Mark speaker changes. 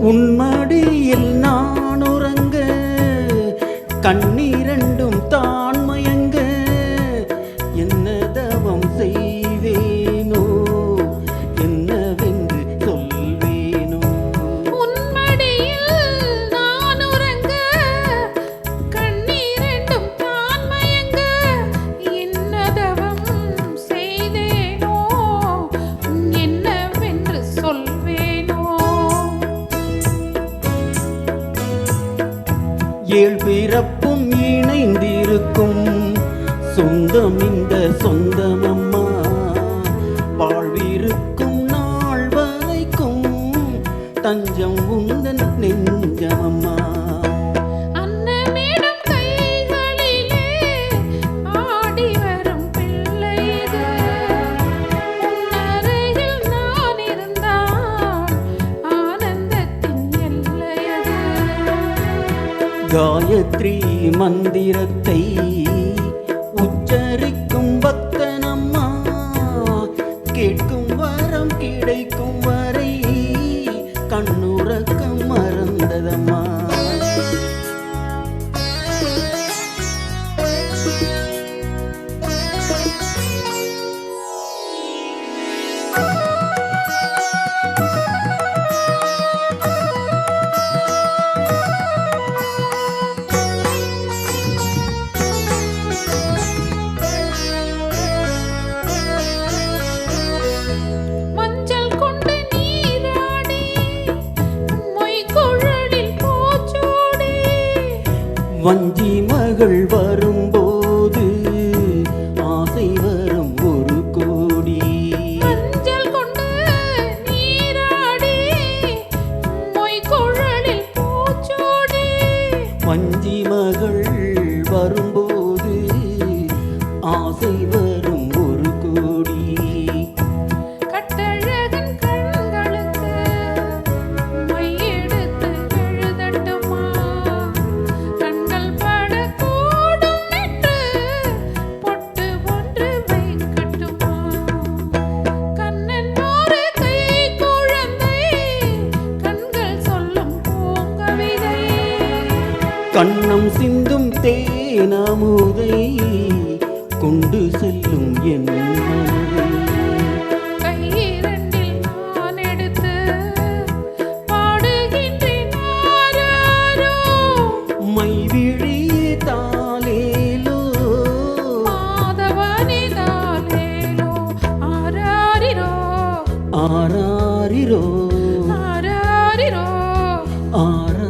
Speaker 1: உன்மடியில் நான் உறங்க கண்ணீரண்டும் தான் மயங்க என்ன தவம் செய்வேனோ என்னவென்று சொல்வேனோ.
Speaker 2: உன்மடியில் நான் உறங்க கண்ணீரண்டும் தான் மயங்க என்ன தவம் செய்தேனோ என்னவென்று சொல்வேனோ.
Speaker 1: ஏழ் பிறப்பும் இணைந்திருக்கும் சொந்தம் இந்த சொந்தமம்மா. வாழ்விருக்கும் நாள் வரைக்கும் தஞ்சம் உந்தன் நெஞ்சமம்மா.
Speaker 2: அன்னமேடும் கைகளிலே ஆடி வரும் பிள்ளை இது. உன்னருகில் நான் இருந்தால் ஆனந்தத்தின் எல்லையது.
Speaker 1: காயத்ரி மந்திரத்தை உச்சரிக்கும் பக்தனம்மா. கேட்கும் வரம் கிடைக்கும் வரை கண்ணுறக்கம் மறந்ததம்மா.
Speaker 2: மஞ்சள் கொண்டு நீராடி மொய்குழலில் பூச்சூடி.
Speaker 1: வஞ்சி மகள் வரும்போது ஆசை வரும் ஒரு கோடி.
Speaker 2: மஞ்சள் கொண்டு நீராடி மொய்குழலில் பூச்சூடி.
Speaker 1: வஞ்சி மகள் வரும்போது ஆசை வரும் ஒரு கோடி.
Speaker 2: கட்டழகன் கண்களுக்கு மையெடுத்து எழுதட்டுமா. கண்கள் படக்கூடும் என்று பொட்டு ஒன்று வைக்கட்டுமா. கண்ணன் ஒரு கை குழந்தை கண்கள் சொல்லும் பூங்கவிதை.
Speaker 1: கண்ணம் சிந்தும் தேனமுதை கொண்டு செல்லும் என் மனதை.
Speaker 2: கையிரண்டில் நான் எடுத்து பாடுகின்றேன் ஆராரோ.
Speaker 1: மைவிழி தாலேலோ
Speaker 2: மாதவனே தாலேலோ. ஆராரிரோ
Speaker 1: ஆராரிரோ
Speaker 2: ஆராரிரோ.
Speaker 1: ஆரா